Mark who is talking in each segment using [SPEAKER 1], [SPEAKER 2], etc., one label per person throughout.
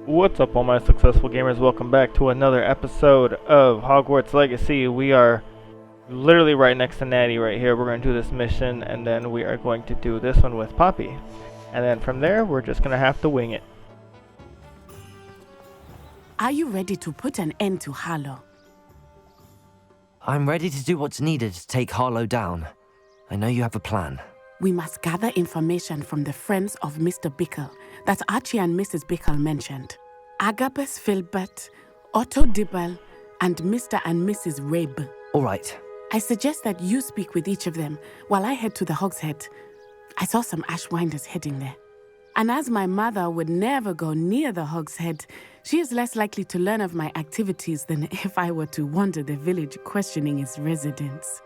[SPEAKER 1] What's up, all my successful gamers? Welcome back to another episode of Hogwarts Legacy. We are literally right next to Natty right here. We're going to do this mission, and then we are going to do this one with Poppy. And then from there, we're just going to have to wing it.
[SPEAKER 2] Are you ready to put an end to Harlow?
[SPEAKER 3] I'm ready to do what's needed to take Harlow down. I know you have a plan.
[SPEAKER 2] We must gather information from the friends of Mr. Bickle that Archie and Mrs. Bickle mentioned. Agabus Filbert, Otto Dibble, and Mr. and Mrs. Rabe.
[SPEAKER 3] All right.
[SPEAKER 2] I suggest that you speak with each of them while I head to the Hog's Head. I saw some Ashwinders heading there. And as my mother would never go near the Hog's Head, she is less likely to learn of my activities than if I were to wander the village questioning its residents.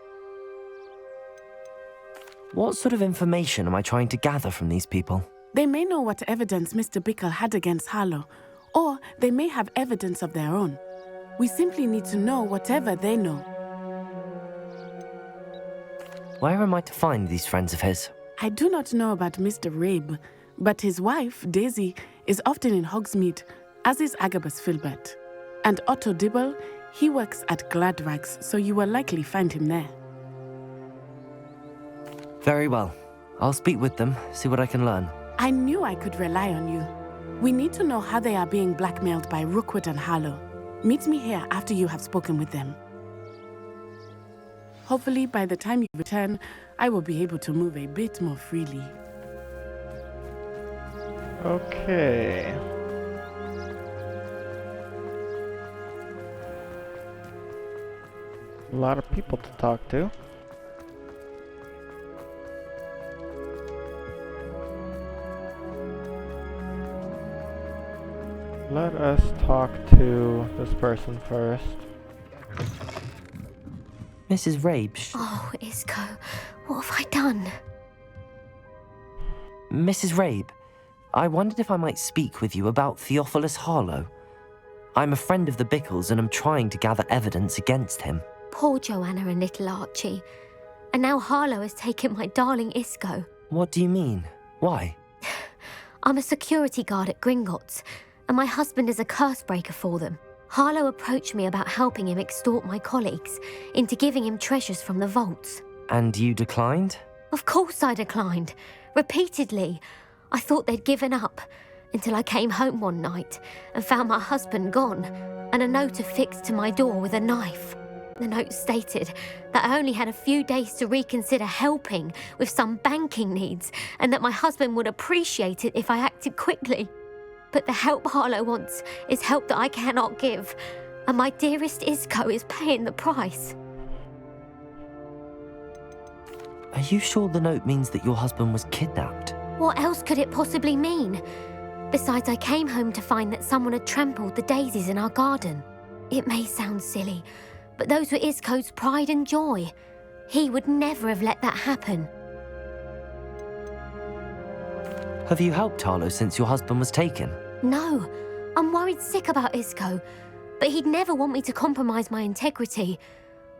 [SPEAKER 3] What sort of information am I trying to gather from these people?
[SPEAKER 2] They may know what evidence Mr. Bickle had against Harlow, or they may have evidence of their own. We simply need to know whatever they know.
[SPEAKER 3] Where am I to find these friends of his?
[SPEAKER 2] I do not know about Mr. Rabe, but his wife, Daisy, is often in Hogsmeade, as is Agabus Filbert. And Otto Dibble, he works at Gladrags, so you will likely find him there.
[SPEAKER 3] Very well. I'll speak with them, see what I can learn.
[SPEAKER 2] I knew I could rely on you. We need to know how they are being blackmailed by Rookwood and Harlow. Meet me here after you have spoken with them. Hopefully, by the time you return, I will be able to move a bit more freely.
[SPEAKER 1] Okay. A lot of people to talk to. Let us talk to this person first.
[SPEAKER 3] Mrs. Rabe.
[SPEAKER 4] Oh, Isco, what have I done?
[SPEAKER 3] Mrs. Rabe, I wondered if I might speak with you about Theophilus Harlow. I'm a friend of the Bickles and I'm trying to gather evidence against him.
[SPEAKER 4] Poor Joanna and little Archie. And now Harlow has taken my darling Isco.
[SPEAKER 3] What do you mean? Why?
[SPEAKER 4] I'm a security guard at Gringotts, and my husband is a curse breaker for them. Harlow approached me about helping him extort my colleagues into giving him treasures from the vaults.
[SPEAKER 3] And you declined?
[SPEAKER 4] Of course I declined. Repeatedly. I thought they'd given up, until I came home one night and found my husband gone, and a note affixed to my door with a knife. The note stated that I only had a few days to reconsider helping with some banking needs, and that my husband would appreciate it if I acted quickly. But the help Harlow wants is help that I cannot give, and my dearest Isco is paying the price.
[SPEAKER 3] Are you sure the note means that your husband was kidnapped?
[SPEAKER 4] What else could it possibly mean? Besides, I came home to find that someone had trampled the daisies in our garden. It may sound silly, but those were Isco's pride and joy. He would never have let that happen.
[SPEAKER 3] Have you helped Harlow since your husband was taken?
[SPEAKER 4] No, I'm worried sick about Isco, but he'd never want me to compromise my integrity.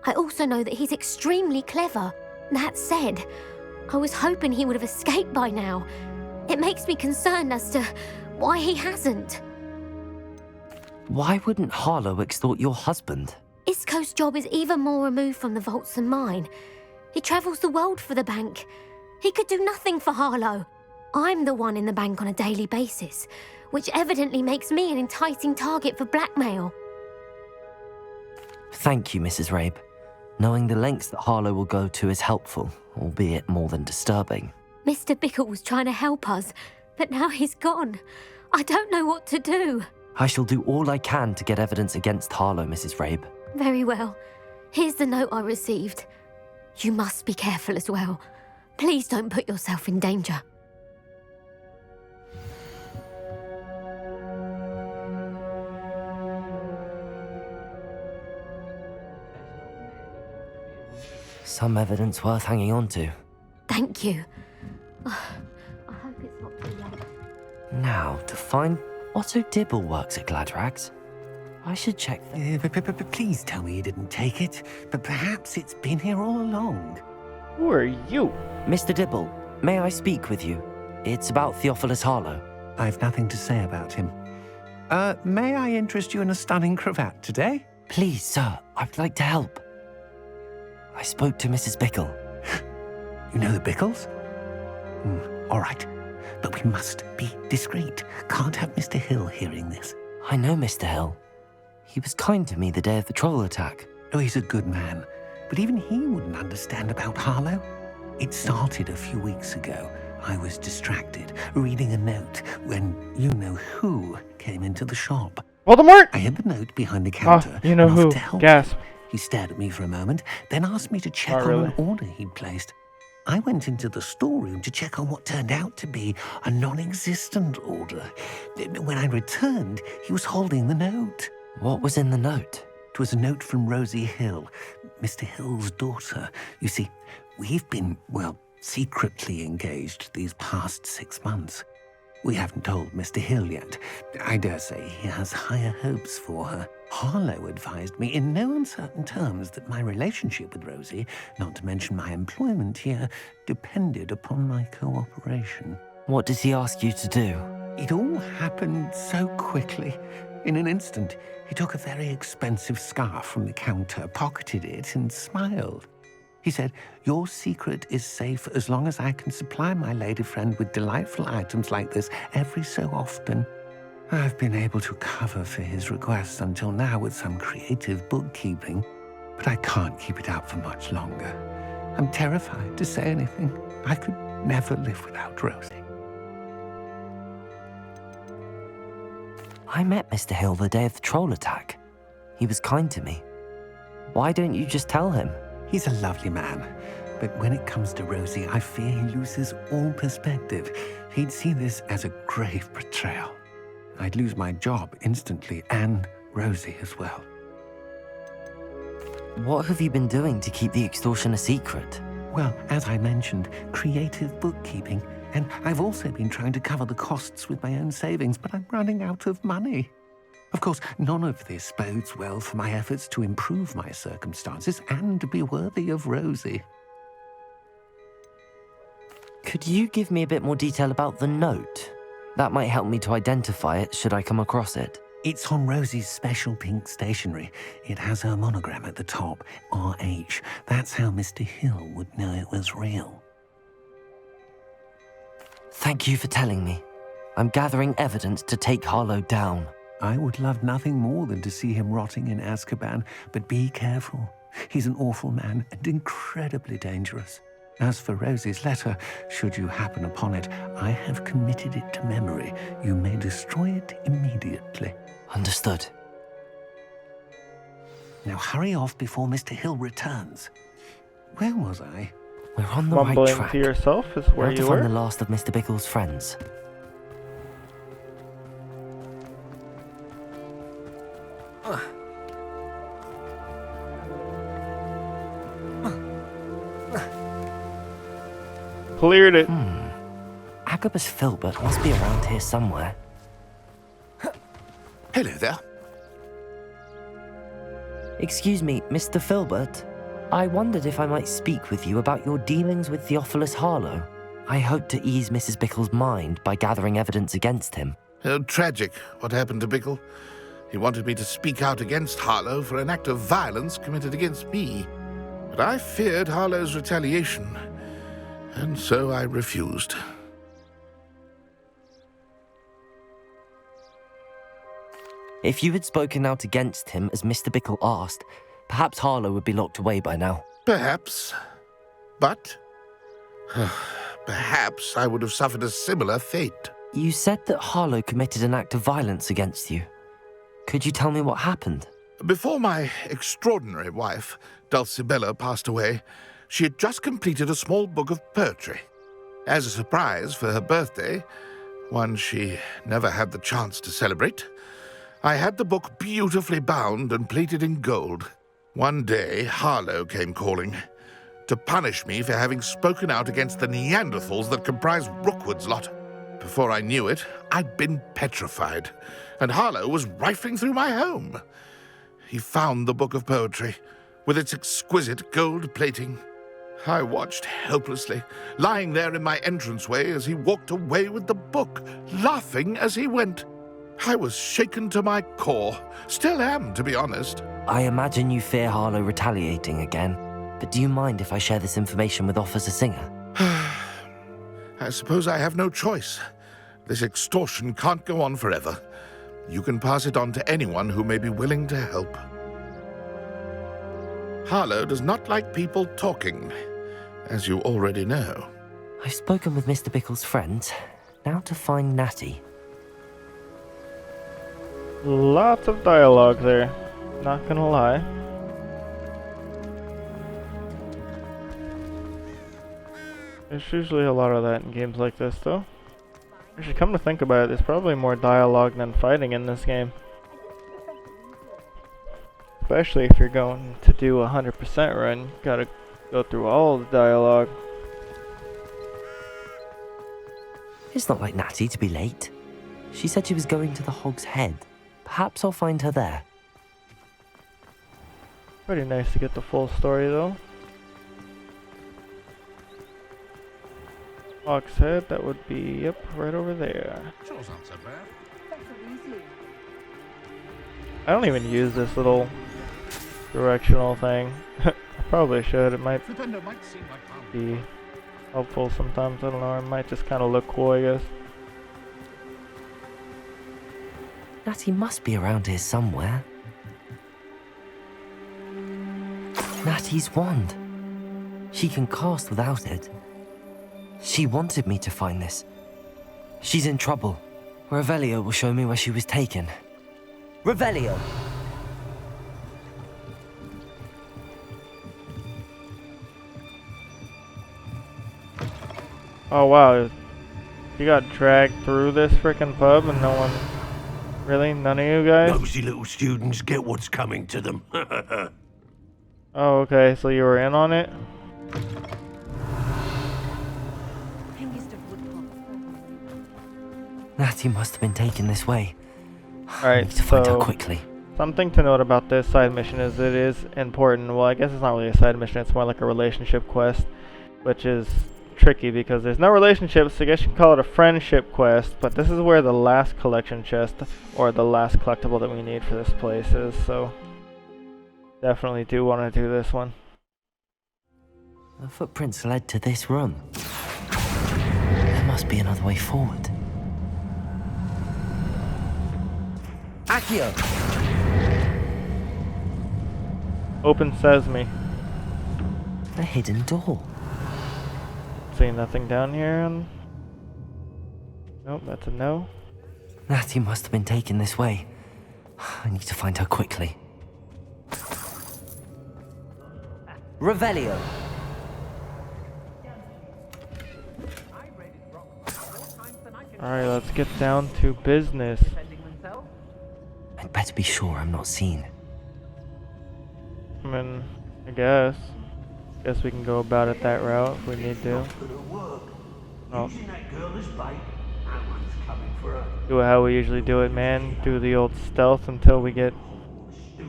[SPEAKER 4] I also know that he's extremely clever. That said, I was hoping he would have escaped by now. It makes me concerned as to why he hasn't.
[SPEAKER 3] Why wouldn't Harlow extort your husband?
[SPEAKER 4] Isco's job is even more removed from the vaults than mine. He travels the world for the bank. He could do nothing for Harlow. I'm the one in the bank on a daily basis, which evidently makes me an enticing target for blackmail.
[SPEAKER 3] Thank you, Mrs. Rabe. Knowing the lengths that Harlow will go to is helpful, albeit more than disturbing.
[SPEAKER 4] Mr. Bickle was trying to help us, but now he's gone. I don't know what to do.
[SPEAKER 3] I shall do all I can to get evidence against Harlow, Mrs. Rabe.
[SPEAKER 4] Very well. Here's the note I received. You must be careful as well. Please don't put yourself in danger.
[SPEAKER 3] Some evidence worth hanging on to.
[SPEAKER 4] Thank you. I hope it's not too late.
[SPEAKER 3] Now, to find Otto Dibble works at Gladrags. I should check.
[SPEAKER 5] Please tell me you didn't take it, but perhaps it's been here all along.
[SPEAKER 1] Who are you?
[SPEAKER 3] Mr. Dibble, may I speak with you? It's about Theophilus Harlow.
[SPEAKER 5] I've nothing to say about him. May I interest you in a stunning cravat today?
[SPEAKER 3] Please, sir, I'd like to help. I spoke to Mrs. Bickle.
[SPEAKER 5] You know the Bickles? All right. But we must be discreet. Can't have Mr. Hill hearing this.
[SPEAKER 3] I know Mr. Hill. He was kind to me the day of the troll attack.
[SPEAKER 5] Oh, he's a good man. But even he wouldn't understand about Harlow. It started a few weeks ago. I was distracted, reading a note, when you-know-who came into the shop.
[SPEAKER 1] Voldemort!
[SPEAKER 5] I hid the note behind the counter.
[SPEAKER 1] You know
[SPEAKER 5] and offered
[SPEAKER 1] who.
[SPEAKER 5] to help.
[SPEAKER 1] Gasp.
[SPEAKER 5] He stared at me for a moment, then asked me to check
[SPEAKER 1] Not
[SPEAKER 5] on
[SPEAKER 1] really.
[SPEAKER 5] an order he'd placed. I went into the storeroom to check on what turned out to be a non-existent order. When I returned, he was holding the note.
[SPEAKER 3] What was in the note?
[SPEAKER 5] It was a note from Rosie Hill, Mr. Hill's daughter. You see, we've been, secretly engaged these past 6 months. We haven't told Mr. Hill yet. I dare say he has higher hopes for her. Harlow advised me in no uncertain terms that my relationship with Rosie, not to mention my employment here, depended upon my cooperation.
[SPEAKER 3] What did he ask you to do?
[SPEAKER 5] It all happened so quickly. In an instant, he took a very expensive scarf from the counter, pocketed it, and smiled. He said, "Your secret is safe as long as I can supply my lady friend with delightful items like this every so often." I've been able to cover for his requests until now with some creative bookkeeping, but I can't keep it up for much longer. I'm terrified to say anything. I could never live without Rosie.
[SPEAKER 3] I met Mr. Hill the day of the troll attack. He was kind to me. Why don't you just tell him?
[SPEAKER 5] He's a lovely man, but when it comes to Rosie, I fear he loses all perspective. He'd see this as a grave betrayal. I'd lose my job instantly, and Rosie as well.
[SPEAKER 3] What have you been doing to keep the extortion a secret?
[SPEAKER 5] Well, as I mentioned, creative bookkeeping, and I've also been trying to cover the costs with my own savings, but I'm running out of money. Of course, none of this bodes well for my efforts to improve my circumstances and to be worthy of Rosie.
[SPEAKER 3] Could you give me a bit more detail about the note? That might help me to identify it should I come across it.
[SPEAKER 5] It's on Rosie's special pink stationery. It has her monogram at the top, RH. That's how Mr. Hill would know it was real.
[SPEAKER 3] Thank you for telling me. I'm gathering evidence to take Harlow down.
[SPEAKER 5] I would love nothing more than to see him rotting in Azkaban, but be careful. He's an awful man and incredibly dangerous. As for Rosie's letter, should you happen upon it, I have committed it to memory. You may destroy it immediately.
[SPEAKER 3] Understood.
[SPEAKER 5] Now hurry off before Mr. Hill returns. Where was I?
[SPEAKER 3] We're on the right
[SPEAKER 1] Mumbling
[SPEAKER 3] track.
[SPEAKER 1] to yourself is
[SPEAKER 3] We
[SPEAKER 1] where
[SPEAKER 3] have to
[SPEAKER 1] you
[SPEAKER 3] find
[SPEAKER 1] were.
[SPEAKER 3] the last of Mr. Bickle's friends.
[SPEAKER 1] Cleared it.
[SPEAKER 3] Agabus Filbert must be around here somewhere.
[SPEAKER 6] Hello there.
[SPEAKER 3] Excuse me, Mr. Filbert. I wondered if I might speak with you about your dealings with Theophilus Harlow. I hope to ease Mrs. Bickle's mind by gathering evidence against him.
[SPEAKER 6] Oh, tragic what happened to Bickle. He wanted me to speak out against Harlow for an act of violence committed against me. But I feared Harlow's retaliation, and so I refused.
[SPEAKER 3] If you had spoken out against him as Mr. Bickle asked, perhaps Harlow would be locked away by now.
[SPEAKER 6] Perhaps. But perhaps I would have suffered a similar fate.
[SPEAKER 3] You said that Harlow committed an act of violence against you. Could you tell me what happened?
[SPEAKER 6] Before my extraordinary wife, Dulcibella, passed away, she had just completed a small book of poetry. As a surprise for her birthday, one she never had the chance to celebrate, I had the book beautifully bound and plated in gold. One day, Harlow came calling to punish me for having spoken out against the Neanderthals that comprise Rookwood's lot. Before I knew it, I'd been petrified, and Harlow was rifling through my home. He found the book of poetry, with its exquisite gold plating. I watched helplessly, lying there in my entranceway as he walked away with the book, laughing as he went. I was shaken to my core. Still am, to be honest.
[SPEAKER 3] I imagine you fear Harlow retaliating again, but do you mind if I share this information with Officer Singer?
[SPEAKER 6] I suppose I have no choice. This extortion can't go on forever. You can pass it on to anyone who may be willing to help. Harlow does not like people talking, as you already know.
[SPEAKER 3] I've spoken with Mr. Bickle's friends. Now to find Natty.
[SPEAKER 1] Lots of dialogue there, not gonna lie. There's usually a lot of that in games like this, though. Actually, come to think about it, there's probably more dialogue than fighting in this game. Especially if you're going to do a 100% run, you gotta go through all the dialogue.
[SPEAKER 3] It's not like Natty to be late. She said she was going to the Hog's Head. Perhaps I'll find her there.
[SPEAKER 1] Pretty nice to get the full story, though. Hog's Head, that would be, yep, right over there.
[SPEAKER 6] Chore's not so bad.
[SPEAKER 1] I don't even use this little directional thing. I probably should. It might be helpful sometimes. I don't know. It might just kind of look cool, I guess.
[SPEAKER 3] Natty must be around here somewhere. Natty's wand. She can cast without it. She wanted me to find this. She's in trouble. Revelio will show me where she was taken. Revelio!
[SPEAKER 1] Oh wow, you got dragged through this frickin' pub and no one... Really? None of you guys?
[SPEAKER 7] Nosy little students get what's coming to them.
[SPEAKER 1] Oh, okay, so you were in on it?
[SPEAKER 3] Natty must have been taken this way. I
[SPEAKER 1] Alright,
[SPEAKER 3] need to find her
[SPEAKER 1] so
[SPEAKER 3] quickly.
[SPEAKER 1] something to note about this side mission is it is important. Well, I guess it's not really a side mission, it's more like a relationship quest, which is tricky because there's no relationships, so I guess you can call it a friendship quest, but this is where the last collection chest, or the last collectible that we need for this place is, so definitely do want to do this one.
[SPEAKER 3] The footprints led to this room. There must be another way forward. Accio!
[SPEAKER 1] Open Sesame.
[SPEAKER 3] A hidden door.
[SPEAKER 1] See nothing down here, and nope, that's a no.
[SPEAKER 3] Natty must have been taken this way. I need to find her quickly. Revelio.
[SPEAKER 1] Alright, let's get down to business.
[SPEAKER 3] I'd better be sure I'm not seen.
[SPEAKER 1] I mean, I guess we can go about it that route if we need to. Oh. Do it how we usually do it, man. Do the old stealth until we get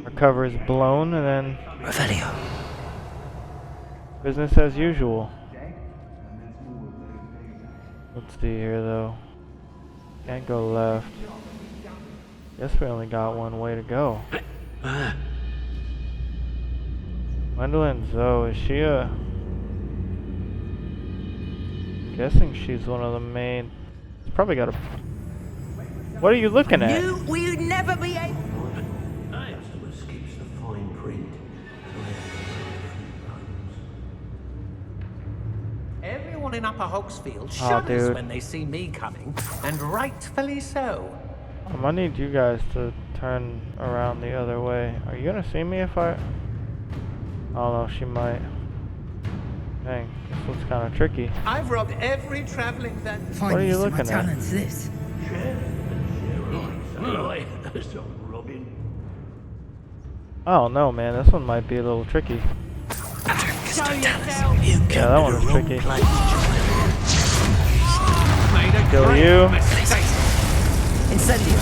[SPEAKER 1] our covers blown, and then
[SPEAKER 3] Revelio.
[SPEAKER 1] business as usual. Let's see here, though. Can't go left. Guess we only got one way to go. Gwendolyn Zoe, is she a... Guessing she's one of the main... It's probably got a... What are you looking at?
[SPEAKER 8] You will never be able...
[SPEAKER 7] Customers keeps the fine print.
[SPEAKER 8] Everyone in Upper Hogsfield
[SPEAKER 1] Oh,
[SPEAKER 8] shudders
[SPEAKER 1] dude.
[SPEAKER 8] when they see me coming, and rightfully so.
[SPEAKER 1] I'm gonna need you guys to turn around the other way. Are you gonna see me if I... Oh no, she might. Dang, this looks kind of tricky.
[SPEAKER 8] I've robbed every traveling van.
[SPEAKER 1] What are you looking at?
[SPEAKER 2] This.
[SPEAKER 1] Oh no, man, this one might be a little tricky. Yeah, that one was tricky. Kill you.
[SPEAKER 3] Incendio.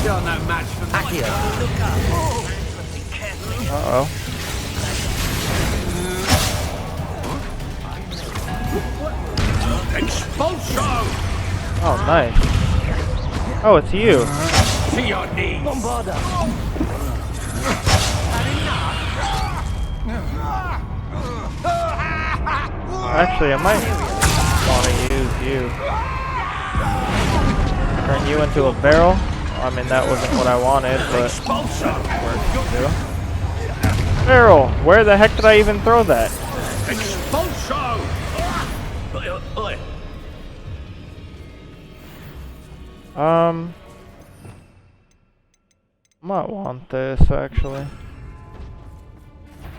[SPEAKER 8] You're no match for me.
[SPEAKER 3] Accio.
[SPEAKER 1] Uh-oh.
[SPEAKER 8] Expulsion!
[SPEAKER 1] Oh, nice. Oh, it's you.
[SPEAKER 7] To your knees.
[SPEAKER 3] Bombarda!
[SPEAKER 1] Actually, I might want to use you. Turn you into a barrel. I mean, that wasn't what I wanted, but that works too. Barrel! Where the heck did I even throw that?
[SPEAKER 7] Expulso!
[SPEAKER 1] Might want this actually.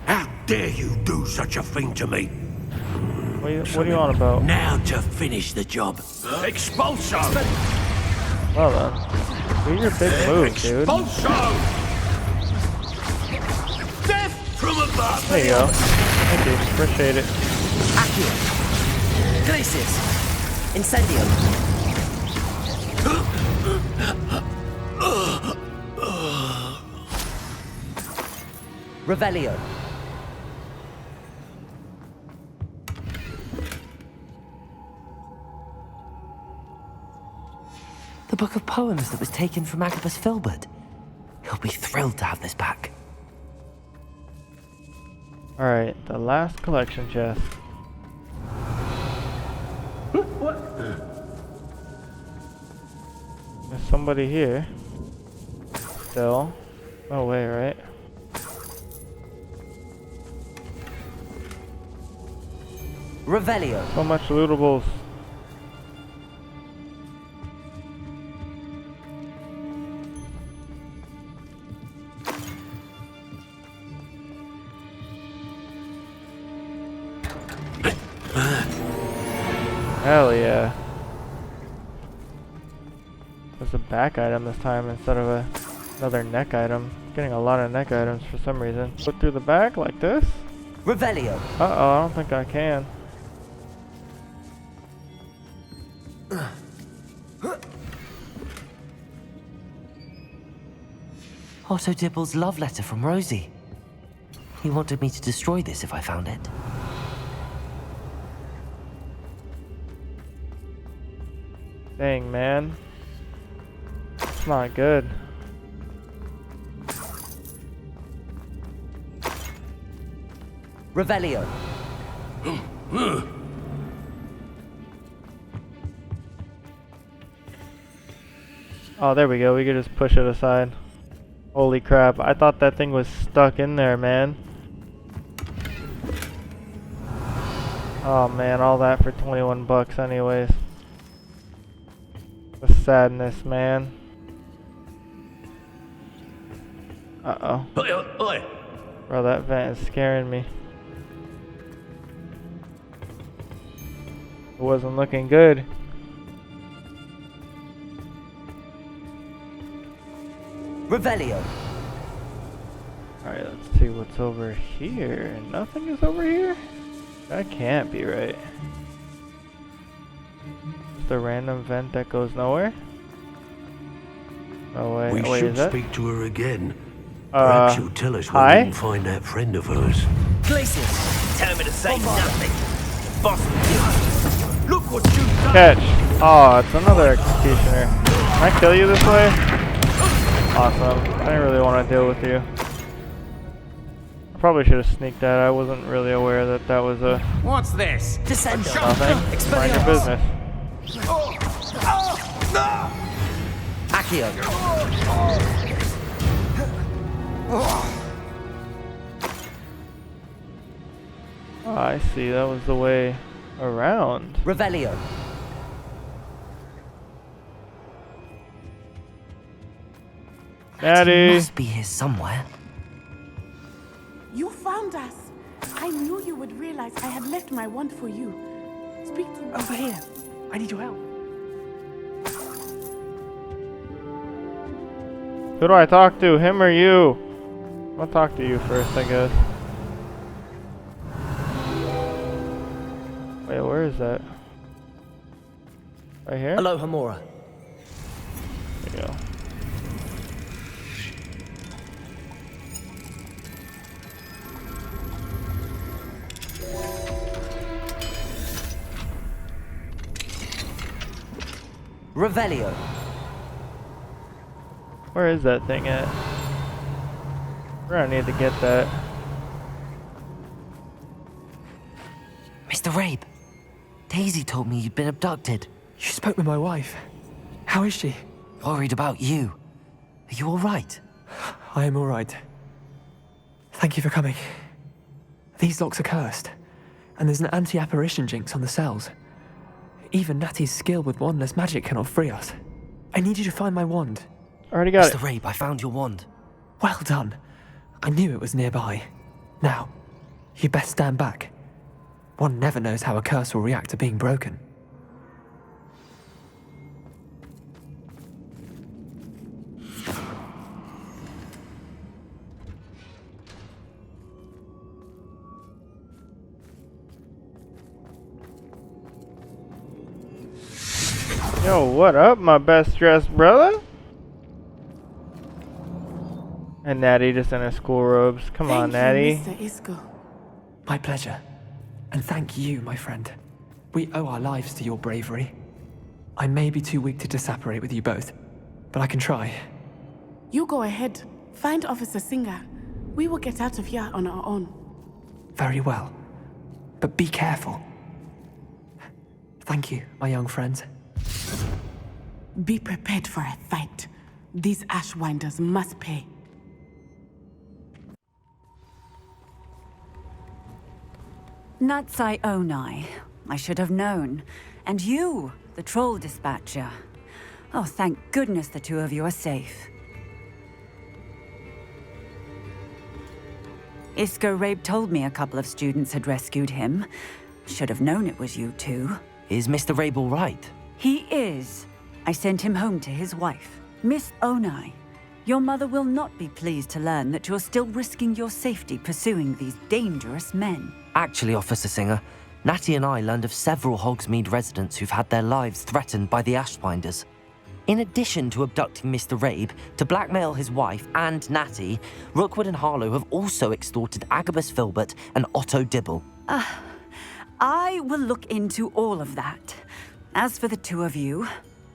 [SPEAKER 7] How dare you do such a thing to me?
[SPEAKER 1] What do you want about?
[SPEAKER 7] Now to finish the job. Expulso!
[SPEAKER 1] Well then, do your big move, dude.
[SPEAKER 7] Expulso! Death from above!
[SPEAKER 1] There you go. Thank you. Appreciate it.
[SPEAKER 3] Accio! Glacis! Incendio! Revelio! The book of poems that was taken from Agabus Filbert. He'll be thrilled to have this back.
[SPEAKER 1] Alright, the last collection chest. There's somebody here. Still. No way, right?
[SPEAKER 3] Revelio.
[SPEAKER 1] So much lootables. Hell yeah. There's a back item this time instead of another neck item. Getting a lot of neck items for some reason. Put through the back like this?
[SPEAKER 3] Revelio.
[SPEAKER 1] Uh-oh, I don't think I can.
[SPEAKER 3] Otto Dibble's love letter from Rosie. He wanted me to destroy this if I found it.
[SPEAKER 1] Dang, man. It's not good.
[SPEAKER 3] Revelio.
[SPEAKER 1] Oh, there we go. We could just push it aside. Holy crap. I thought that thing was stuck in there, man. Oh, man. All that for 21 bucks anyways. The sadness, man. Uh-oh. Bro, that vent is scaring me. It wasn't looking good.
[SPEAKER 3] Revelio.
[SPEAKER 1] Alright, let's see what's over here. Nothing is over here? That can't be right. Just a random vent that goes nowhere? No way.
[SPEAKER 7] We
[SPEAKER 1] Wait,
[SPEAKER 7] should
[SPEAKER 1] is that?
[SPEAKER 7] speak to her again. Perhaps she'll tell us where
[SPEAKER 1] hi?
[SPEAKER 7] we can find that friend of hers.
[SPEAKER 3] Glacis.
[SPEAKER 8] Tell me to say nothing. Boss.
[SPEAKER 7] Look what you've done!
[SPEAKER 1] Catch! Oh, it's another executioner. Can I kill you this way? Awesome. I didn't really want to deal with you. I probably should have sneaked that. I wasn't really aware that that was a...
[SPEAKER 8] What's this?
[SPEAKER 3] Descendo.
[SPEAKER 1] Nothing. Mind your business.
[SPEAKER 3] Accio.
[SPEAKER 1] Oh, I see. That was the way around.
[SPEAKER 3] Revelio.
[SPEAKER 1] Natty!
[SPEAKER 3] He must be here somewhere.
[SPEAKER 2] You found us. I knew you would realize I had left my wand for you. Speak to me.
[SPEAKER 9] Over here. I need your help.
[SPEAKER 1] Who do I talk to? Him or you? I'll talk to you first, I guess. Wait, where is that? Right here?
[SPEAKER 3] Aloha Mora.
[SPEAKER 1] There you go.
[SPEAKER 3] Revelio.
[SPEAKER 1] Where is that thing at? We're gonna need to get that.
[SPEAKER 3] Mr. Rabe, Daisy told me you'd been abducted.
[SPEAKER 9] You spoke with my wife. How is she?
[SPEAKER 3] Worried about you. Are you all right?
[SPEAKER 9] I am all right. Thank you for coming. These locks are cursed, and there's an anti-apparition jinx on the cells. Even Natty's skill with wandless magic cannot free us. I need you to find my wand.
[SPEAKER 1] Already got
[SPEAKER 3] Mr.
[SPEAKER 1] it.
[SPEAKER 3] Rabe, I found your wand.
[SPEAKER 9] Well done. I knew it was nearby. Now, you best stand back. One never knows how a curse will react to being broken.
[SPEAKER 1] Yo, what up, my best dressed brother? And Natty just in her school robes. Come on, Natty.
[SPEAKER 2] Thank you, Mr. Isco.
[SPEAKER 9] My pleasure. And thank you, my friend. We owe our lives to your bravery. I may be too weak to disapparate with you both, but I can try.
[SPEAKER 2] You go ahead. Find Officer Singer. We will get out of here on our own.
[SPEAKER 9] Very well. But be careful. Thank you, my young friends.
[SPEAKER 2] Be prepared for a fight. These Ashwinders must pay.
[SPEAKER 10] Natsai Onai. I should have known. And you, the troll dispatcher. Oh, thank goodness the two of you are safe. Isco Rabe told me a couple of students had rescued him. Should have known it was you two.
[SPEAKER 3] Is Mr. Rabe all right?
[SPEAKER 10] He is. I sent him home to his wife, Miss Onai. Your mother will not be pleased to learn that you're still risking your safety pursuing these dangerous men.
[SPEAKER 3] Actually, Officer Singer, Natty and I learned of several Hogsmeade residents who've had their lives threatened by the Ashwinders. In addition to abducting Mr. Rabe to blackmail his wife and Natty, Rookwood and Harlow have also extorted Agabus Filbert and Otto Dibble.
[SPEAKER 10] I will look into all of that. As for the two of you,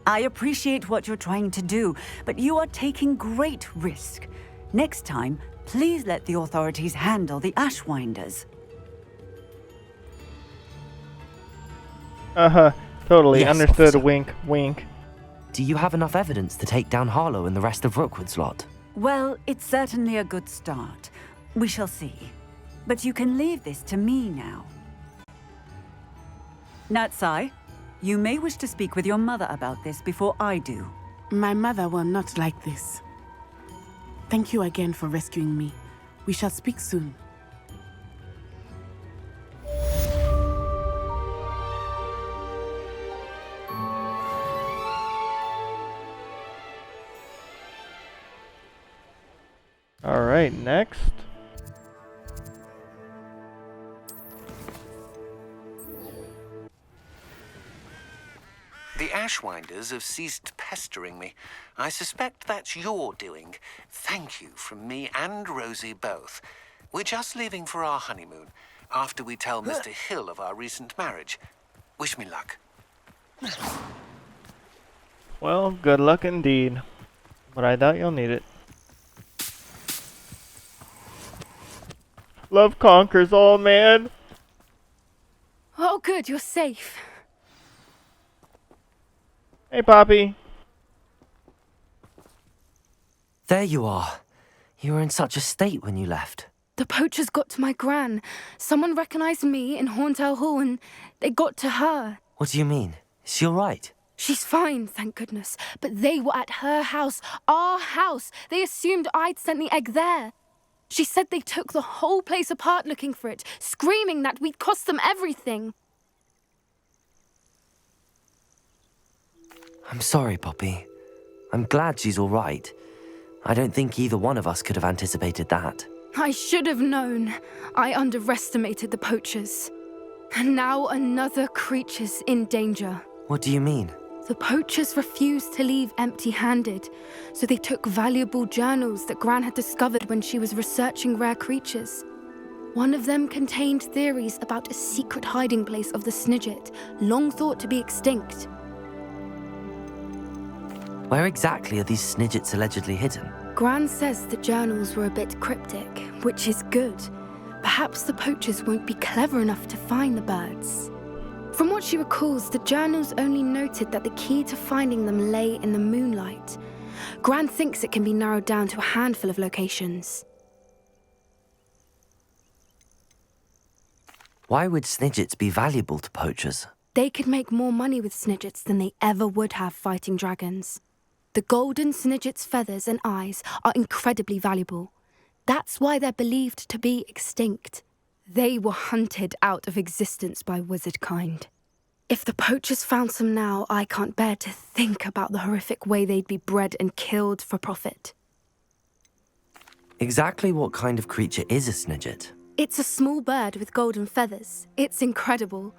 [SPEAKER 10] I appreciate what you're trying to do, but you are taking great risk. Next time, please let the authorities handle the Ashwinders.
[SPEAKER 1] Totally.
[SPEAKER 3] Yes,
[SPEAKER 1] Understood.
[SPEAKER 3] officer.
[SPEAKER 1] Wink, wink.
[SPEAKER 3] Do you have enough evidence to take down Harlow and the rest of Rookwood's lot?
[SPEAKER 10] Well, it's certainly a good start. We shall see. But you can leave this to me now. Natsai, you may wish to speak with your mother about this before I do.
[SPEAKER 2] My mother will not like this. Thank you again for rescuing me. We shall speak soon.
[SPEAKER 1] Alright, next.
[SPEAKER 5] The Ashwinders have ceased pestering me. I suspect that's your doing. Thank you from me and Rosie both. We're just leaving for our honeymoon, after we tell Mr. Hill of our recent marriage. Wish me luck.
[SPEAKER 1] Well, good luck indeed. But I doubt you'll need it. Love conquers all, man.
[SPEAKER 11] Oh, good, you're safe.
[SPEAKER 1] Hey, Poppy.
[SPEAKER 3] There you are. You were in such a state when you left.
[SPEAKER 11] The poachers got to my gran. Someone recognized me in Horndale Hall and they got to her.
[SPEAKER 3] What do you mean? Is she all right?
[SPEAKER 11] She's fine, thank goodness. But they were at her house, our house. They assumed I'd sent the egg there. She said they took the whole place apart looking for it, screaming that we'd cost them everything.
[SPEAKER 3] I'm sorry, Poppy. I'm glad she's all right. I don't think either one of us could have anticipated that.
[SPEAKER 11] I should have known. I underestimated the poachers. And now another creature's in danger.
[SPEAKER 3] What do you mean?
[SPEAKER 11] The poachers refused to leave empty-handed, so they took valuable journals that Gran had discovered when she was researching rare creatures. One of them contained theories about a secret hiding place of the Snidget, long thought to be extinct.
[SPEAKER 3] Where exactly are these snidgets allegedly hidden?
[SPEAKER 11] Gran says the journals were a bit cryptic, which is good. Perhaps the poachers won't be clever enough to find the birds. From what she recalls, the journals only noted that the key to finding them lay in the moonlight. Gran thinks it can be narrowed down to a handful of locations.
[SPEAKER 3] Why would snidgets be valuable to poachers?
[SPEAKER 11] They could make more money with snidgets than they ever would have fighting dragons. The golden snidget's feathers and eyes are incredibly valuable. That's why they're believed to be extinct. They were hunted out of existence by wizard kind. If the poachers found some now, I can't bear to think about the horrific way they'd be bred and killed for profit.
[SPEAKER 3] Exactly what kind of creature is a snidget?
[SPEAKER 11] It's a small bird with golden feathers. It's incredible.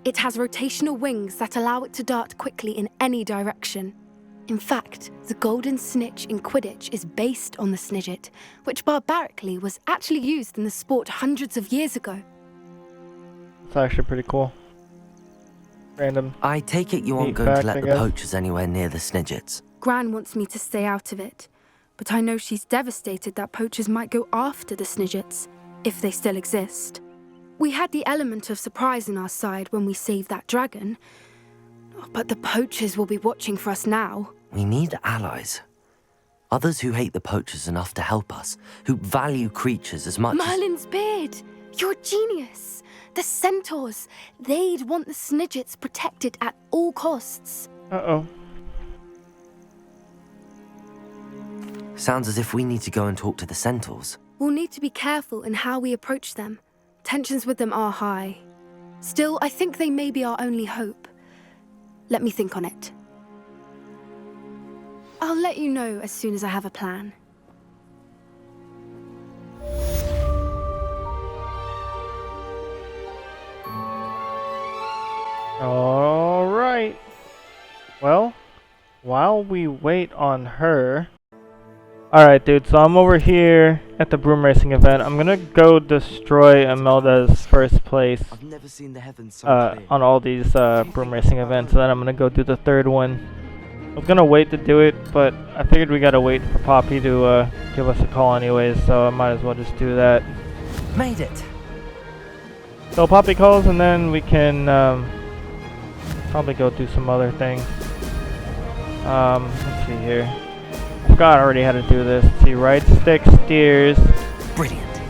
[SPEAKER 11] It has rotational wings that allow it to dart quickly in any direction. In fact, the golden snitch in Quidditch is based on the snidget, which barbarically was actually used in the sport hundreds of years ago.
[SPEAKER 1] It's actually pretty cool. Random.
[SPEAKER 3] I take it you aren't going to let the poachers anywhere near the snidgets.
[SPEAKER 11] Gran wants me to stay out of it, but I know she's devastated that poachers might go after the snidgets, if they still exist. We had the element of surprise on our side when we saved that dragon, but the poachers will be watching for us now.
[SPEAKER 3] We need allies. Others who hate the poachers enough to help us, who value creatures as much
[SPEAKER 11] Merlin's beard! You're a genius! The centaurs! They'd want the snidgets protected at all costs.
[SPEAKER 1] Uh-oh.
[SPEAKER 3] Sounds as if we need to go and talk to the centaurs.
[SPEAKER 11] We'll need to be careful in how we approach them. Tensions with them are high. Still, I think they may be our only hope. Let me think on it. I'll let you know as soon as I have a plan.
[SPEAKER 1] Alright. Well, while we wait on her... Alright, dude, so I'm over here at the broom racing event. I'm gonna go destroy Imelda's first place
[SPEAKER 3] I've never seen the heavens so clear.
[SPEAKER 1] on all these broom racing events, and then I'm gonna go do the third one. I was gonna wait to do it, but I figured we gotta wait for Poppy to give us a call anyways, so I might as well just do that.
[SPEAKER 3] Made it!
[SPEAKER 1] So Poppy calls, and then we can probably go do some other things. Let's see here. I forgot already how to do this. Let's see, right stick steers.
[SPEAKER 3] Brilliant.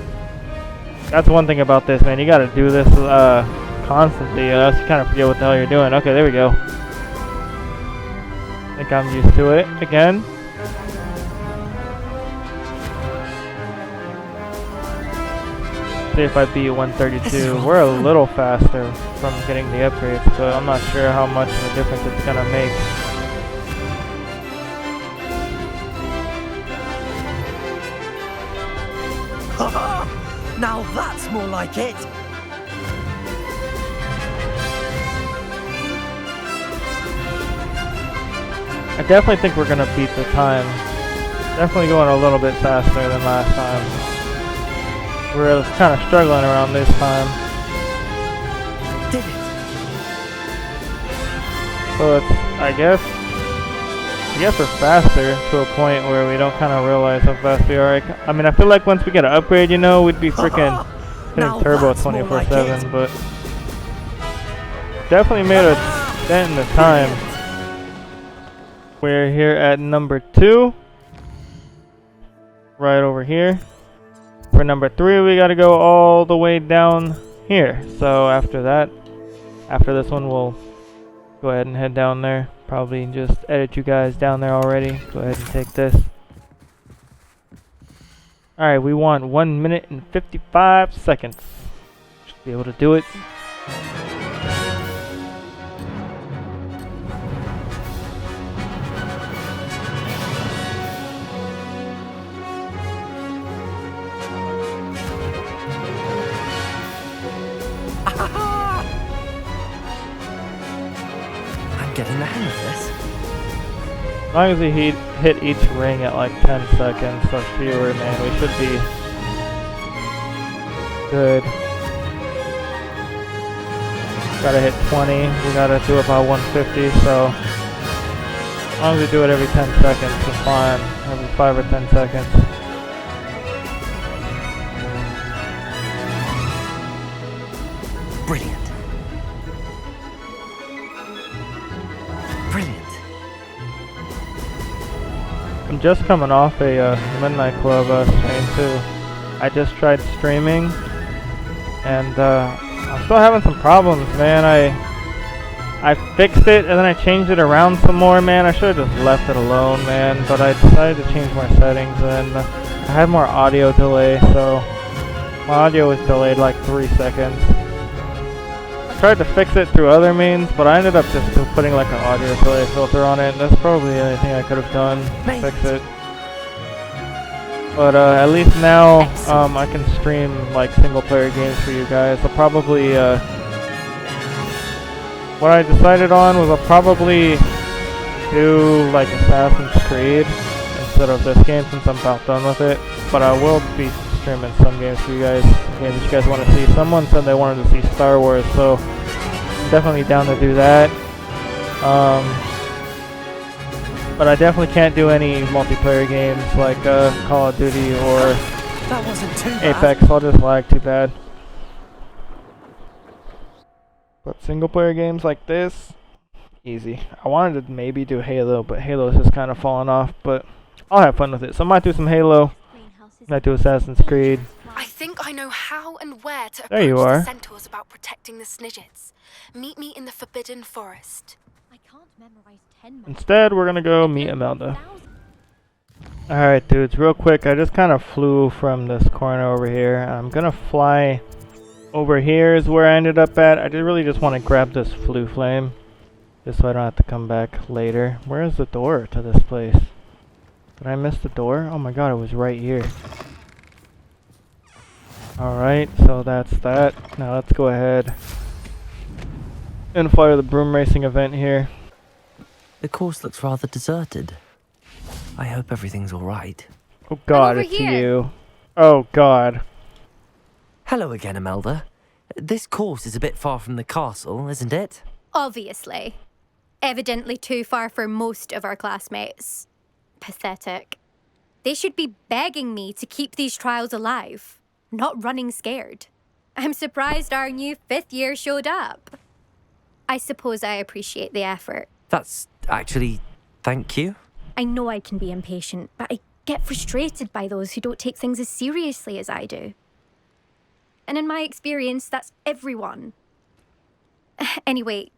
[SPEAKER 1] That's one thing about this, man. You gotta do this constantly, or else you kind of forget what the hell you're doing. Okay, there we go. I think I'm used to it again. See if I beat 132. We're a little faster from getting the upgrades, but I'm not sure how much of a difference it's gonna make.
[SPEAKER 3] Now that's more like it!
[SPEAKER 1] I definitely think we're gonna beat the time. Definitely going a little bit faster than last time. We were kind of struggling around this time.
[SPEAKER 3] Did it!
[SPEAKER 1] So it's, I guess we're faster to a point where we don't kind of realize how fast we are. I mean, I feel like once we get an upgrade, you know, we'd be freaking hitting turbo 24/7, but definitely made a dent in the time. We're here at number 2, right over here. For number 3, we gotta go all the way down here. So after that, after this one, we'll go ahead and head down there. Probably just edit you guys down there already. Go ahead and take this. Alright, we want 1 minute and 55 seconds. Should be able to do it.
[SPEAKER 3] Getting the hang of this.
[SPEAKER 1] As long as we hit each ring at like 10 seconds or fewer, man, we should be good. Gotta hit 20. We gotta do about 150, so As long as we do it every 10 seconds, it's fine. Every 5 or 10 seconds.
[SPEAKER 3] Brilliant. Brilliant.
[SPEAKER 1] I'm just coming off a midnight club stream too. I just tried streaming, and I'm still having some problems, man. I fixed it and then I changed it around some more, man. I should have just left it alone, man. But I decided to change more settings, and I had more audio delay, so my audio was delayed like 3 seconds. I tried to fix it through other means, but I ended up just putting like an audio delay filter on it, and that's probably the only thing I could have done to fix it. But at least now I can stream like single player games for you guys. I'll probably what I decided on was I'll probably do like Assassin's Creed instead of this game since I'm about done with it. But I will be streaming some games for you guys, games that you guys want to see. Someone said they wanted to see Star Wars, so I'm definitely down to do that. But I definitely can't do any multiplayer games like Call of Duty or
[SPEAKER 3] That wasn't too
[SPEAKER 1] Apex. I'll just lag too bad. But single player games like this, easy. I wanted to maybe do Halo, but Halo's just kind of fallen off. But I'll have fun with it. So I might do some Halo. Might do Assassin's Creed.
[SPEAKER 11] I think I know how and where to
[SPEAKER 1] There you
[SPEAKER 11] approach
[SPEAKER 1] are.
[SPEAKER 11] the centaurs about protecting the Snidgets. Meet me in the Forbidden Forest.
[SPEAKER 4] I can't memorize 10
[SPEAKER 1] Instead, we're gonna go meet Imelda. Alright, dudes, real quick. I just kind of flew from this corner over here. I'm gonna fly over here is where I ended up at. I really just want to grab this flue flame, just so I don't have to come back later. Where is the door to this place? Did I miss the door? Oh my god, it was right here. Alright, so that's that. Now let's go ahead and fire the broom racing event here.
[SPEAKER 3] The course looks rather deserted. I hope everything's alright.
[SPEAKER 1] Oh god,
[SPEAKER 4] over
[SPEAKER 1] it's
[SPEAKER 4] here.
[SPEAKER 1] you. Oh god.
[SPEAKER 3] Hello again, Imelda. This course is a bit far from the castle, isn't it?
[SPEAKER 4] Obviously. Evidently too far for most of our classmates. Pathetic. They should be begging me to keep these trials alive, not running scared. I'm surprised our new 5th year showed up. I suppose I appreciate the effort.
[SPEAKER 3] That's actually... thank you.
[SPEAKER 4] I know I can be impatient, but I get frustrated by those who don't take things as seriously as I do. And in my experience, that's everyone. Anyway,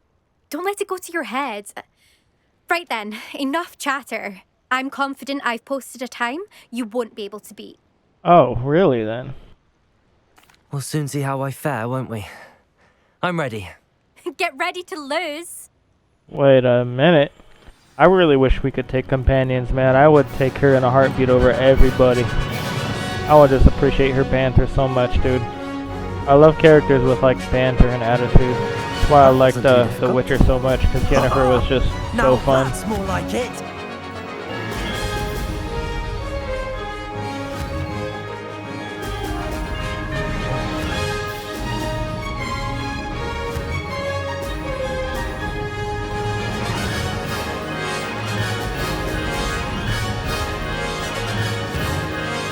[SPEAKER 4] don't let it go to your head. Right then, enough chatter. I'm confident I've posted a time you won't be able to beat.
[SPEAKER 1] Oh, really then?
[SPEAKER 3] We'll soon see how I fare, won't we? I'm ready.
[SPEAKER 4] Get ready to lose.
[SPEAKER 1] Wait a minute. I really wish we could take companions, man. I would take her in a heartbeat over everybody. I would just appreciate her banter so much, dude. I love characters with like banter and attitude. That's why I liked The Witcher so much, because Jennifer was just so fun.
[SPEAKER 3] That's more like it.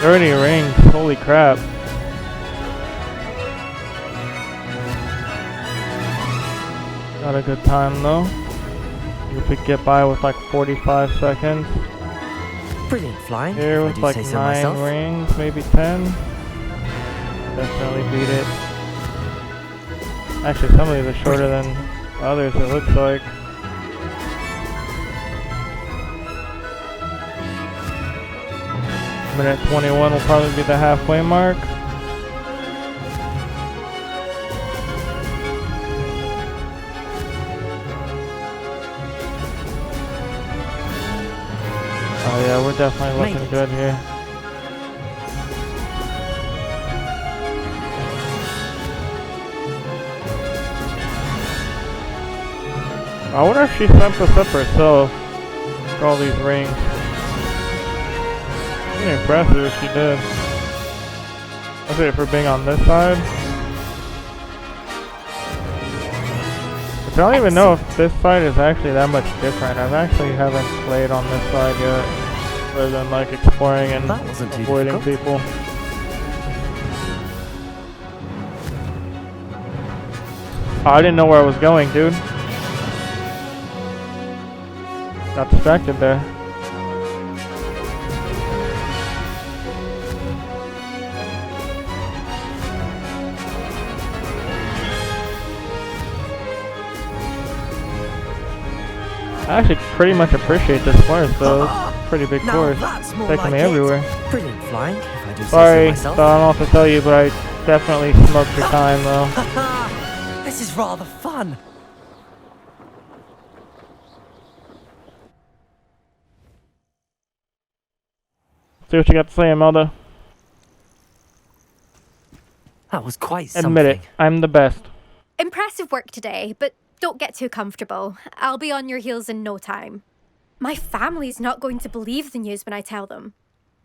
[SPEAKER 1] Already rings, holy crap. Got a good time though. You could get by with like 45 seconds.
[SPEAKER 3] Brilliant flying.
[SPEAKER 1] Here
[SPEAKER 3] if I
[SPEAKER 1] with
[SPEAKER 3] do
[SPEAKER 1] like
[SPEAKER 3] say so
[SPEAKER 1] 9
[SPEAKER 3] myself.
[SPEAKER 1] rings, maybe 10. Definitely beat it. Actually, some of these are shorter than others, it looks like. Minute 21 will probably be the halfway mark. Oh yeah, we're definitely looking good here. I wonder if she sent us up herself for all these rings. Pretty impressive if she did. Especially for being on this side. I don't even know if this side is actually that much different. I actually haven't played on this side yet, other than like exploring and avoiding people. Oh, I didn't know where I was going, dude. Got distracted there. I actually pretty much appreciate this course, though. It's a pretty big course. Taking me everywhere.
[SPEAKER 3] Brilliant flying, if I do say so
[SPEAKER 1] Sorry,
[SPEAKER 3] myself.
[SPEAKER 1] I don't know what to tell you, but I definitely smoked your time, though.
[SPEAKER 3] This is rather fun.
[SPEAKER 1] See what you got to say, Imelda.
[SPEAKER 3] That was quite something.
[SPEAKER 1] Admit it, I'm the best.
[SPEAKER 4] Impressive work today, but don't get too comfortable. I'll be on your heels in no time. My family's not going to believe the news when I tell them.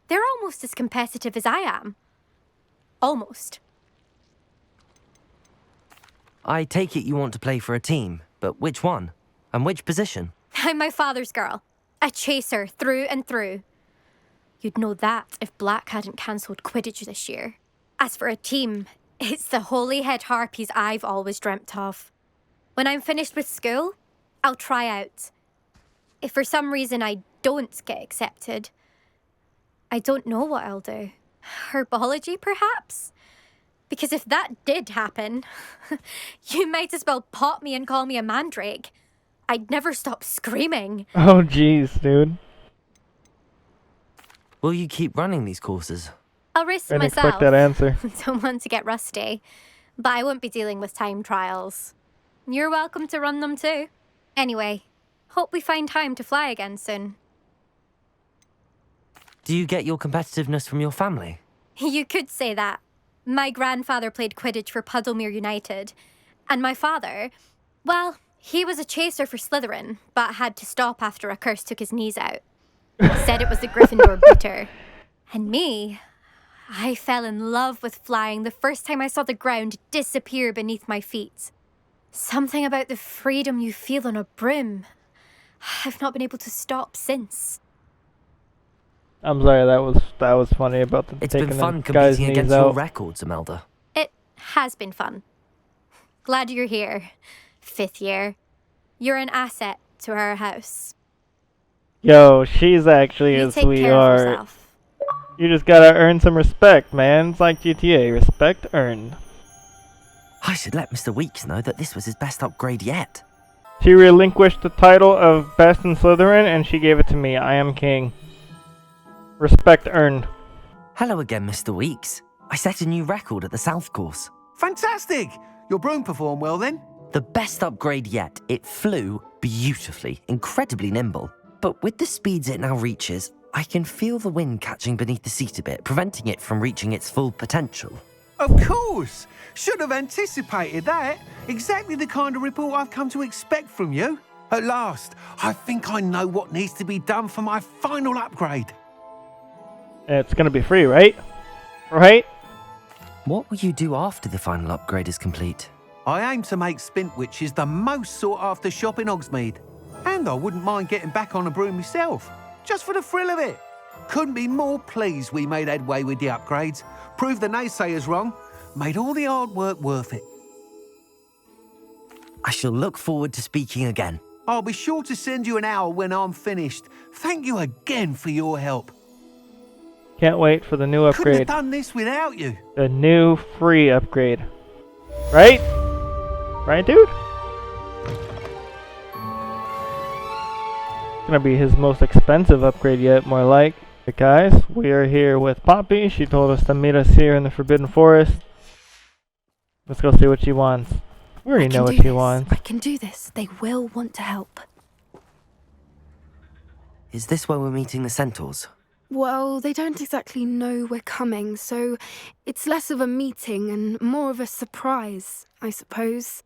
[SPEAKER 4] They're almost as competitive as I am. Almost.
[SPEAKER 3] I take it you want to play for a team, but which one? And which position?
[SPEAKER 4] I'm my father's girl. A chaser through and through. You'd know that if Black hadn't cancelled Quidditch this year. As for a team, it's the Holyhead Harpies I've always dreamt of. When I'm finished with school, I'll try out. If for some reason I don't get accepted, I don't know what I'll do. Herbology, perhaps? Because if that did happen, you might as well pop me and call me a mandrake. I'd never stop screaming.
[SPEAKER 1] Oh, jeez, dude.
[SPEAKER 3] Will you keep running these courses?
[SPEAKER 4] I'll race
[SPEAKER 1] Didn't
[SPEAKER 4] myself.
[SPEAKER 1] expect that answer.
[SPEAKER 4] Don't want to get rusty, but I won't be dealing with time trials. You're welcome to run them too. Anyway, hope we find time to fly again soon.
[SPEAKER 3] Do you get your competitiveness from your family?
[SPEAKER 4] You could say that. My grandfather played Quidditch for Puddlemere United, and my father, well, he was a chaser for Slytherin, but had to stop after a curse took his knees out. Said it was the Gryffindor beater. And me, I fell in love with flying the first time I saw the ground disappear beneath my feet. Something about the freedom you feel on a broom. I've not been able to stop since.
[SPEAKER 1] I'm sorry, that was funny about the
[SPEAKER 3] It's
[SPEAKER 1] taking
[SPEAKER 3] been fun
[SPEAKER 1] the guy's
[SPEAKER 3] competing
[SPEAKER 1] knees
[SPEAKER 3] against your
[SPEAKER 1] out.
[SPEAKER 3] records, Imelda.
[SPEAKER 4] It has been fun. Glad you're here, 5th year. You're an asset to our house.
[SPEAKER 1] Yo, she's actually a
[SPEAKER 4] You take care of
[SPEAKER 1] sweetheart.
[SPEAKER 4] yourself.
[SPEAKER 1] You just gotta earn some respect, man. It's like GTA, respect earned.
[SPEAKER 3] I should let Mr. Weeks know that this was his best upgrade yet.
[SPEAKER 1] She relinquished the title of best in Slytherin, and she gave it to me. I am king. Respect earned.
[SPEAKER 3] Hello again, Mr. Weeks. I set a new record at the South Course.
[SPEAKER 12] Fantastic! Your broom performed well then?
[SPEAKER 3] The best upgrade yet. It flew beautifully, incredibly nimble. But with the speeds it now reaches, I can feel the wind catching beneath the seat a bit, preventing it from reaching its full potential.
[SPEAKER 12] Of course! Should have anticipated that. Exactly the kind of report I've come to expect from you. At last, I think I know what needs to be done for my final upgrade.
[SPEAKER 1] It's gonna be free, right? Right?
[SPEAKER 3] What will you do after the final upgrade is complete?
[SPEAKER 12] I aim to make Spintwitches the most sought-after shop in Hogsmeade. And I wouldn't mind getting back on a broom myself, just for the thrill of it. Couldn't be more pleased we made headway with the upgrades, proved the naysayers wrong, made all the hard work worth it.
[SPEAKER 3] I shall look forward to speaking again.
[SPEAKER 12] I'll be sure to send you an hour when I'm finished. Thank you again for your help.
[SPEAKER 1] Can't wait for the new
[SPEAKER 12] Couldn't have
[SPEAKER 1] upgrade.
[SPEAKER 12] done this without you.
[SPEAKER 1] The new free upgrade. Right? Right, dude? Gonna be his most expensive upgrade yet, more like. Hey guys, we are here with Poppy. She told us to meet us here in the Forbidden Forest. Let's go see what she wants. We already know what she wants.
[SPEAKER 11] I can do this. They will want to help.
[SPEAKER 3] Is this where we're meeting the Centaurs?
[SPEAKER 11] Well, they don't exactly know we're coming, so it's less of a meeting and more of a surprise, I suppose.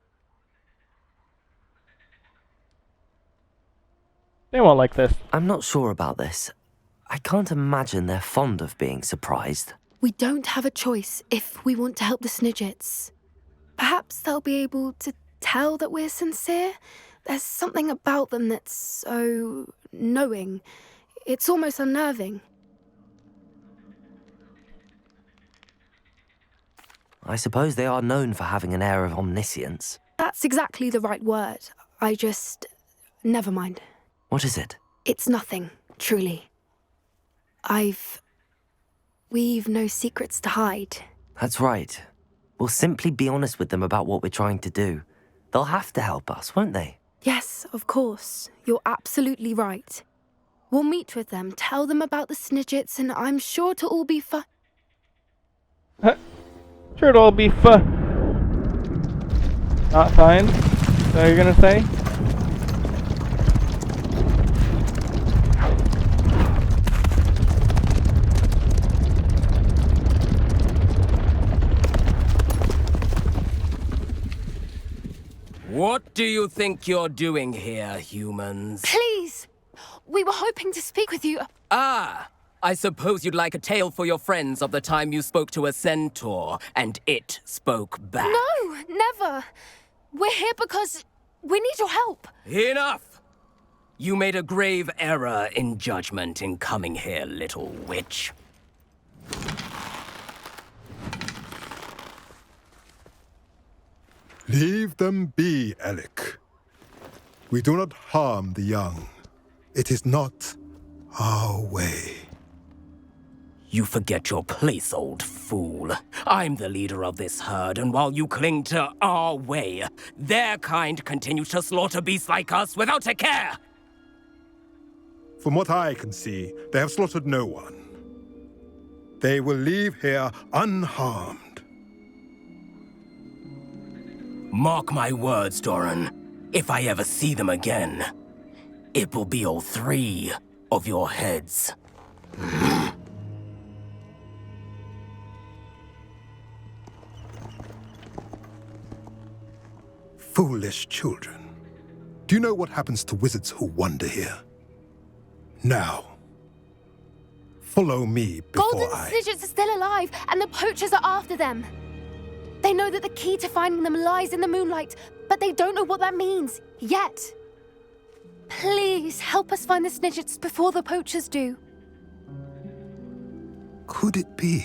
[SPEAKER 1] They won't like this.
[SPEAKER 3] I'm not sure about this. I can't imagine they're fond of being surprised.
[SPEAKER 11] We don't have a choice if we want to help the Snidgets. Perhaps they'll be able to tell that we're sincere. There's something about them that's so knowing. It's almost unnerving.
[SPEAKER 3] I suppose they are known for having an air of omniscience.
[SPEAKER 11] That's exactly the right word. Never mind.
[SPEAKER 3] What is it?
[SPEAKER 11] It's nothing, truly. We've no secrets to hide.
[SPEAKER 3] That's right. We'll simply be honest with them about what we're trying to do. They'll have to help us, won't they?
[SPEAKER 11] Yes, of course. You're absolutely right. We'll meet with them, tell them about the Snidgets, and I'm sure it'll all be fine.
[SPEAKER 1] Sure, it'll all be not fine. Is that what you're gonna say?
[SPEAKER 8] What do you think you're doing here, humans?
[SPEAKER 11] Please! We were hoping to speak with you.
[SPEAKER 8] Ah! I suppose you'd like a tale for your friends of the time you spoke to a centaur, and it spoke back.
[SPEAKER 11] No, never. We're here because we need your help.
[SPEAKER 8] Enough! You made a grave error in judgment in coming here, little witch.
[SPEAKER 13] Leave them be, Alec. We do not harm the young. It is not our way.
[SPEAKER 8] You forget your place, old fool. I'm the leader of this herd, and while you cling to our way, their kind continues to slaughter beasts like us without a care!
[SPEAKER 13] From what I can see, they have slaughtered no one. They will leave here unharmed.
[SPEAKER 8] Mark my words, Doran. If I ever see them again, it will be all 3 of your heads.
[SPEAKER 13] Foolish children. Do you know what happens to wizards who wander here? Now, follow me before
[SPEAKER 11] Golden Snidgets are still alive, and the Poachers are after them. They know that the key to finding them lies in the moonlight, but they don't know what that means, yet. Please, help us find the Snidgets before the Poachers do.
[SPEAKER 13] Could it be?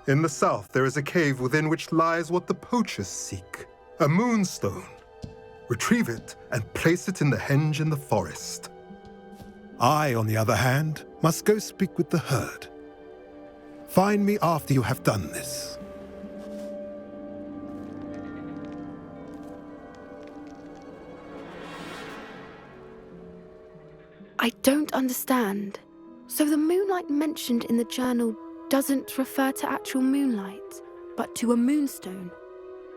[SPEAKER 13] In the south, there is a cave within which lies what the Poachers seek. A moonstone. Retrieve it and place it in the henge in the forest. I, on the other hand, must go speak with the herd. Find me after you have done this.
[SPEAKER 11] I don't understand. So the moonlight mentioned in the journal doesn't refer to actual moonlight, but to a moonstone.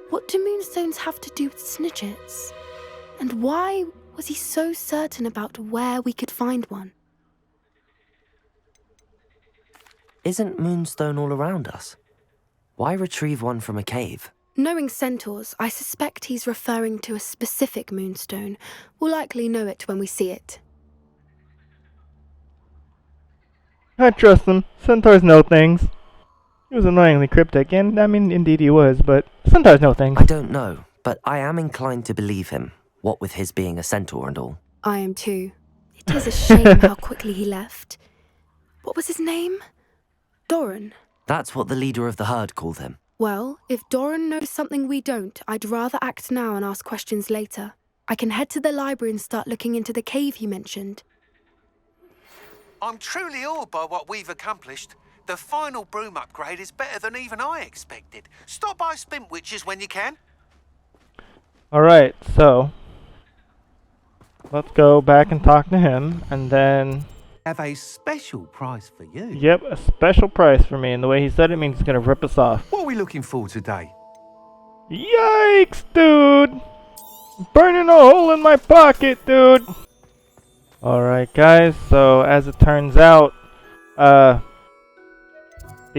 [SPEAKER 11] What do moonstones have to do with Snidgets? And why was he so certain about where we could find one?
[SPEAKER 3] Isn't moonstone all around us? Why retrieve one from a cave?
[SPEAKER 11] Knowing centaurs, I suspect he's referring to a specific moonstone. We'll likely know it when we see it.
[SPEAKER 1] I trust him. Centaurs know things. He was annoyingly cryptic, and I mean, indeed he was, but centaurs know things.
[SPEAKER 3] I don't know, but I am inclined to believe him, what with his being a centaur and all.
[SPEAKER 11] I am too. It is a shame how quickly he left. What was his name? Doran.
[SPEAKER 3] That's what the leader of the herd called him.
[SPEAKER 11] Well, if Doran knows something we don't, I'd rather act now and ask questions later. I can head to the library and start looking into the cave he mentioned.
[SPEAKER 12] I'm truly awed by what we've accomplished. The final broom upgrade is better than even I expected. Stop by Spintwitches when you can.
[SPEAKER 1] Alright, so let's go back and talk to him, and then
[SPEAKER 12] Have a special prize for you.
[SPEAKER 1] yep, a special price for me, and the way he said it means he's gonna rip us off.
[SPEAKER 12] What are we looking for today?
[SPEAKER 1] Yikes, dude! Burning a hole in my pocket, dude! Alright guys, so as it turns out, the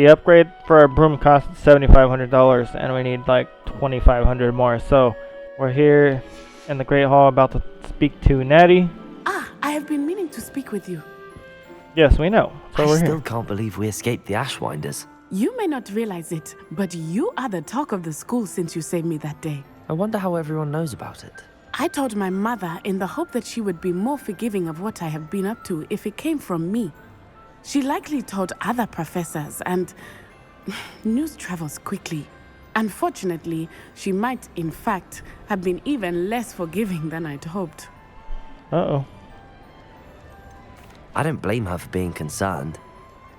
[SPEAKER 1] upgrade for our broom cost $7,500 and we need like $2,500 more. So we're here in the Great Hall about to speak to Natty.
[SPEAKER 2] Ah, I have been meaning to speak with you.
[SPEAKER 1] Yes, we know. So
[SPEAKER 3] I
[SPEAKER 1] we're
[SPEAKER 3] still
[SPEAKER 1] here.
[SPEAKER 3] can't believe we escaped the Ashwinders.
[SPEAKER 2] You may not realize it, but you are the talk of the school since you saved me that day.
[SPEAKER 3] I wonder how everyone knows about it.
[SPEAKER 2] I told my mother in the hope that she would be more forgiving of what I have been up to if it came from me. She likely told other professors, and news travels quickly. Unfortunately, she might, in fact, have been even less forgiving than I'd hoped.
[SPEAKER 1] Uh-oh.
[SPEAKER 3] I don't blame her for being concerned.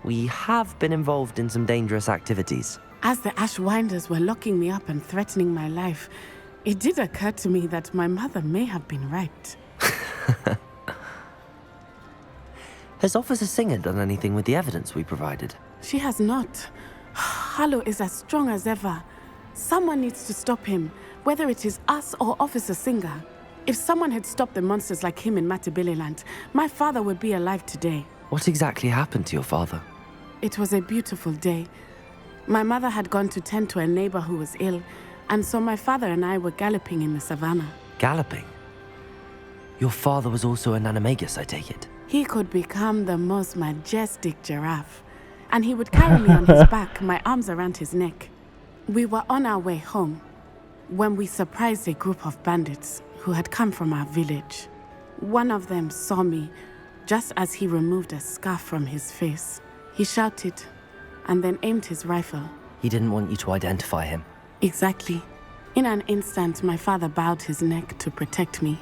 [SPEAKER 3] We have been involved in some dangerous activities.
[SPEAKER 2] As the Ashwinders were locking me up and threatening my life, it did occur to me that my mother may have been right.
[SPEAKER 3] Has Officer Singer done anything with the evidence we provided?
[SPEAKER 2] She has not. Harlow is as strong as ever. Someone needs to stop him, whether it is us or Officer Singer. If someone had stopped the monsters like him in Matabeleland, my father would be alive today.
[SPEAKER 3] What exactly happened to your father?
[SPEAKER 2] It was a beautiful day. My mother had gone to tend to a neighbor who was ill, and so my father and I were galloping in the savannah.
[SPEAKER 3] Galloping? Your father was also an animagus, I take it?
[SPEAKER 2] He could become the most majestic giraffe, and he would carry me on his back, my arms around his neck. We were on our way home when we surprised a group of bandits who had come from our village. One of them saw me just as he removed a scarf from his face. He shouted and then aimed his rifle.
[SPEAKER 3] He didn't want you to identify him.
[SPEAKER 2] Exactly. In an instant, my father bowed his neck to protect me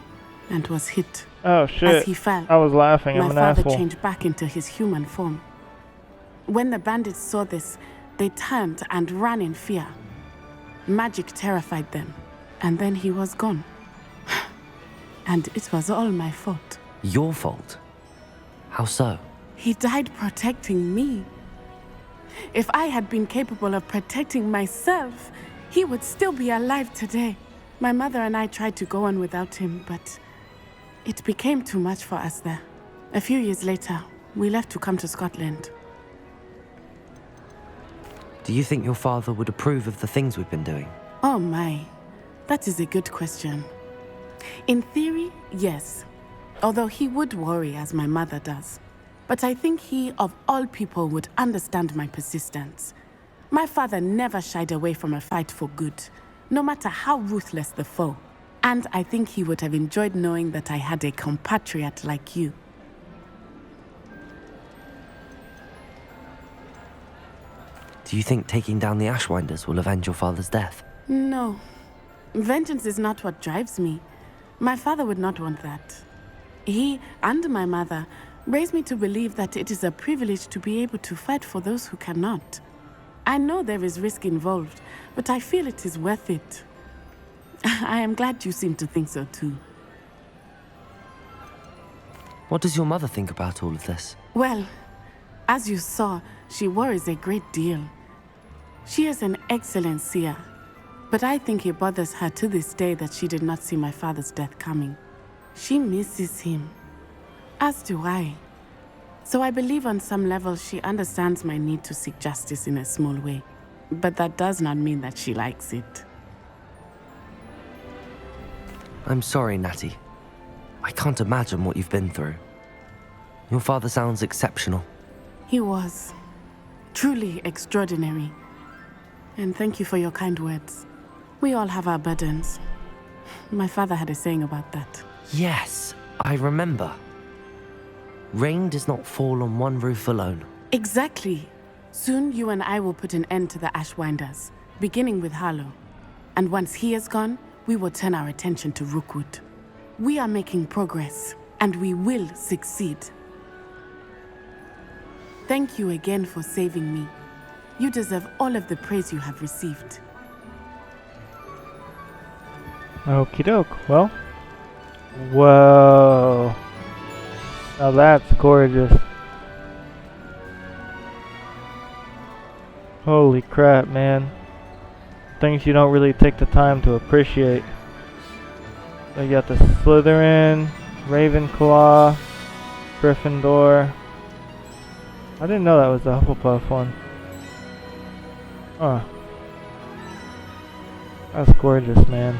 [SPEAKER 2] and was hit.
[SPEAKER 1] Oh shit.
[SPEAKER 2] As he fell,
[SPEAKER 1] I was laughing. I'm
[SPEAKER 2] my
[SPEAKER 1] an
[SPEAKER 2] father
[SPEAKER 1] asshole.
[SPEAKER 2] changed back into his human form. When the bandits saw this, they turned and ran in fear. Magic terrified them, and then he was gone. And it was all my fault.
[SPEAKER 3] Your fault? How so?
[SPEAKER 2] He died protecting me. If I had been capable of protecting myself, he would still be alive today. My mother and I tried to go on without him, but it became too much for us there. A few years later, we left to come to Scotland.
[SPEAKER 3] Do you think your father would approve of the things we've been doing?
[SPEAKER 2] Oh my, that is a good question. In theory, yes. Although he would worry as my mother does. But I think he, of all people, would understand my persistence. My father never shied away from a fight for good, no matter how ruthless the foe. And I think he would have enjoyed knowing that I had a compatriot like you.
[SPEAKER 3] Do you think taking down the Ashwinders will avenge your father's death?
[SPEAKER 2] No. Vengeance is not what drives me. My father would not want that. He and my mother raised me to believe that it is a privilege to be able to fight for those who cannot. I know there is risk involved, but I feel it is worth it. I am glad you seem to think so too.
[SPEAKER 3] What does your mother think about all of this?
[SPEAKER 2] Well, as you saw, she worries a great deal. She is an excellent seer, but I think it bothers her to this day that she did not see my father's death coming. She misses him, as do I. So I believe on some level she understands my need to seek justice in a small way. But that does not mean that she likes it.
[SPEAKER 3] I'm sorry, Natty. I can't imagine what you've been through. Your father sounds exceptional.
[SPEAKER 2] He was. Truly extraordinary. And thank you for your kind words. We all have our burdens. My father had a saying about that.
[SPEAKER 3] Yes, I remember. Rain does not fall on one roof alone.
[SPEAKER 2] Exactly. Soon you and I will put an end to the Ashwinders, beginning with Harlow. And once he is gone, we will turn our attention to Rookwood. We are making progress, and we will succeed. Thank you again for saving me. You deserve all of the praise you have received.
[SPEAKER 1] Okie doke. Well. Whoa. Now that's gorgeous. Holy crap, man. Things you don't really take the time to appreciate. So you got the Slytherin, Ravenclaw, Gryffindor. I didn't know that was the Hufflepuff one. Huh. That's gorgeous, man.